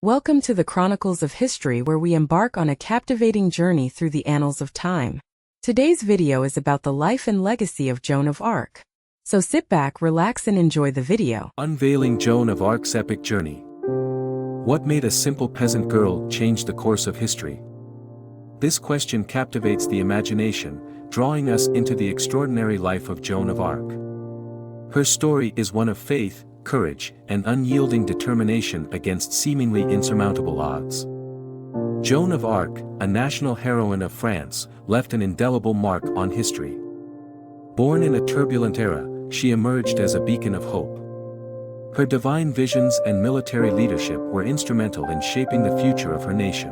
Welcome to the Chronicles of History, where we embark on a captivating journey through the annals of time. Today's video is about the life and legacy of Joan of Arc. So sit back, relax, and enjoy the video. Unveiling Joan of Arc's epic journey. What made a simple peasant girl change the course of history? This question captivates the imagination, drawing us into the extraordinary life of Joan of Arc. Her story is one of faith, courage, and unyielding determination against seemingly insurmountable odds. Joan of Arc, a national heroine of France, left an indelible mark on history. Born in a turbulent era, she emerged as a beacon of hope. Her divine visions and military leadership were instrumental in shaping the future of her nation.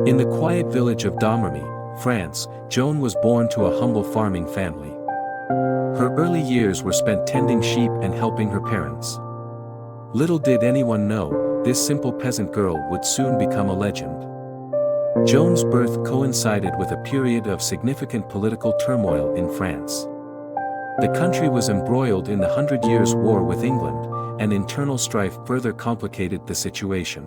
In the quiet village of Domremy, France, Joan was born to a humble farming family. Her early years were spent tending sheep and helping her parents. Little did anyone know, this simple peasant girl would soon become a legend. Joan's birth coincided with a period of significant political turmoil in France. The country was embroiled in the 100 Years' War with England, and internal strife further complicated the situation.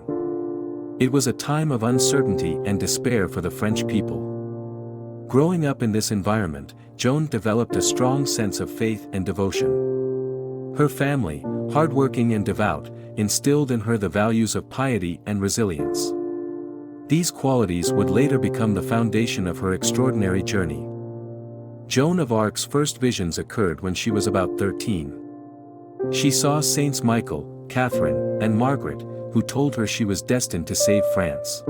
It was a time of uncertainty and despair for the French people. Growing up in this environment, Joan developed a strong sense of faith and devotion. Her family, hardworking and devout, instilled in her the values of piety and resilience. These qualities would later become the foundation of her extraordinary journey. Joan of Arc's first visions occurred when she was about 13. She saw Saints Michael, Catherine, and Margaret, who told her she was destined to save France.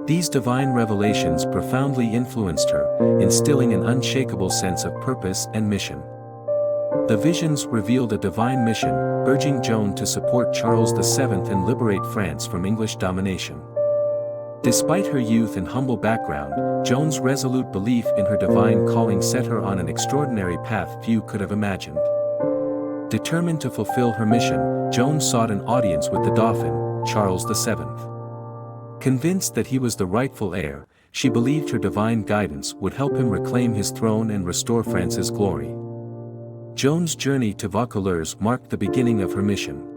These divine revelations profoundly influenced her, instilling an unshakable sense of purpose and mission. The visions revealed a divine mission, urging Joan to support Charles VII and liberate France from English domination. Despite her youth and humble background, Joan's resolute belief in her divine calling set her on an extraordinary path few could have imagined. Determined to fulfill her mission, Joan sought an audience with the Dauphin, Charles VII. Convinced that he was the rightful heir, she believed her divine guidance would help him reclaim his throne and restore France's glory. Joan's journey to Vaucouleurs marked the beginning of her mission.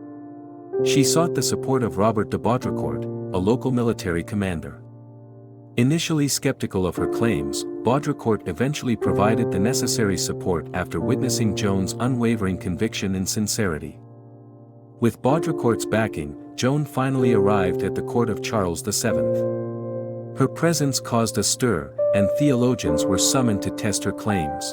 She sought the support of Robert de Baudricourt, a local military commander. Initially skeptical of her claims, Baudricourt eventually provided the necessary support after witnessing Joan's unwavering conviction and sincerity. With Baudricourt's backing, Joan finally arrived at the court of Charles VII. Her presence caused a stir, and theologians were summoned to test her claims.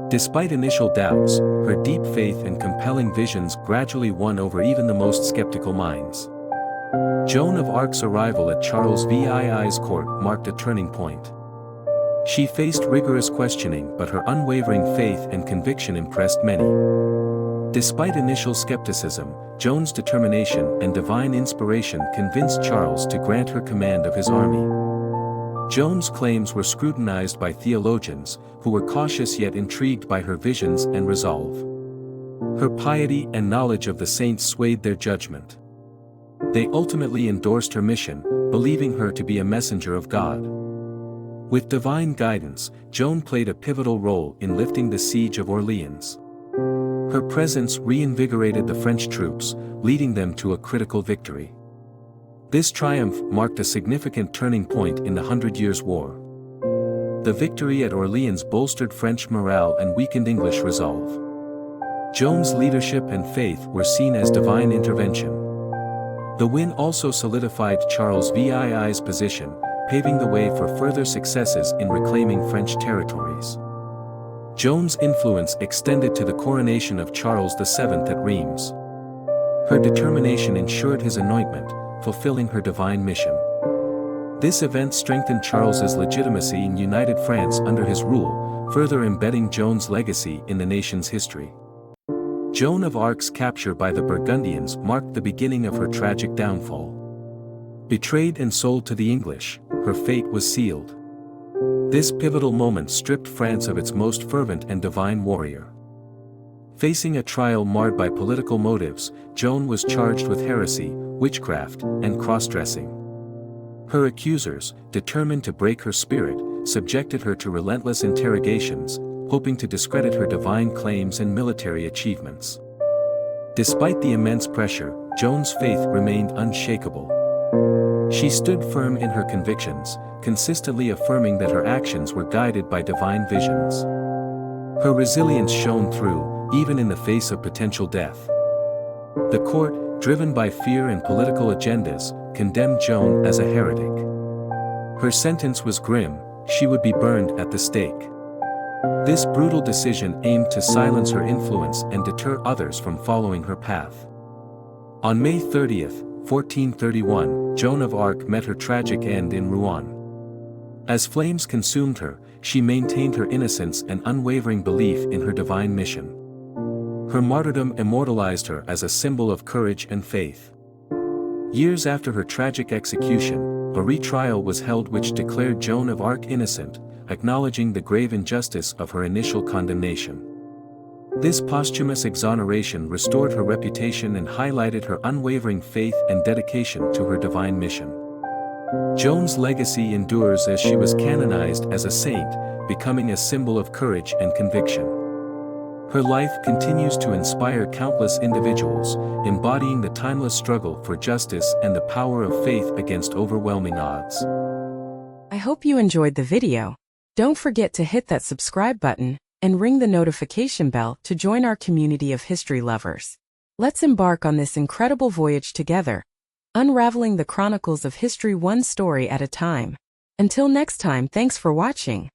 Despite initial doubts, her deep faith and compelling visions gradually won over even the most skeptical minds. Joan of Arc's arrival at Charles VII's court marked a turning point. She faced rigorous questioning, but her unwavering faith and conviction impressed many. Despite initial skepticism, Joan's determination and divine inspiration convinced Charles to grant her command of his army. Joan's claims were scrutinized by theologians, who were cautious yet intrigued by her visions and resolve. Her piety and knowledge of the saints swayed their judgment. They ultimately endorsed her mission, believing her to be a messenger of God. With divine guidance, Joan played a pivotal role in lifting the siege of Orleans. Her presence reinvigorated the French troops, leading them to a critical victory. This triumph marked a significant turning point in the 100 Years' War. The victory at Orleans bolstered French morale and weakened English resolve. Joan's leadership and faith were seen as divine intervention. The win also solidified Charles VII's position, paving the way for further successes in reclaiming French territories. Joan's influence extended to the coronation of Charles VII at Reims. Her determination ensured his anointment, fulfilling her divine mission. This event strengthened Charles's legitimacy in united France under his rule, further embedding Joan's legacy in the nation's history. Joan of Arc's capture by the Burgundians marked the beginning of her tragic downfall. Betrayed and sold to the English, her fate was sealed. This pivotal moment stripped France of its most fervent and divine warrior. Facing a trial marred by political motives, Joan was charged with heresy, witchcraft, and cross-dressing. Her accusers, determined to break her spirit, subjected her to relentless interrogations, hoping to discredit her divine claims and military achievements. Despite the immense pressure, Joan's faith remained unshakable. She stood firm in her convictions, consistently affirming that her actions were guided by divine visions. Her resilience shone through, even in the face of potential death. The court, driven by fear and political agendas, condemned Joan as a heretic. Her sentence was grim: she would be burned at the stake. This brutal decision aimed to silence her influence and deter others from following her path. On May 30, 1431, Joan of Arc met her tragic end in Rouen. As flames consumed her, she maintained her innocence and unwavering belief in her divine mission. Her martyrdom immortalized her as a symbol of courage and faith. Years after her tragic execution, a retrial was held which declared Joan of Arc innocent, acknowledging the grave injustice of her initial condemnation. This posthumous exoneration restored her reputation and highlighted her unwavering faith and dedication to her divine mission. Joan's legacy endures as she was canonized as a saint, becoming a symbol of courage and conviction. Her life continues to inspire countless individuals, embodying the timeless struggle for justice and the power of faith against overwhelming odds. I hope you enjoyed the video. Don't forget to hit that subscribe button and ring the notification bell to join our community of history lovers. Let's embark on this incredible voyage together, unraveling the chronicles of history one story at a time. Until next time, thanks for watching.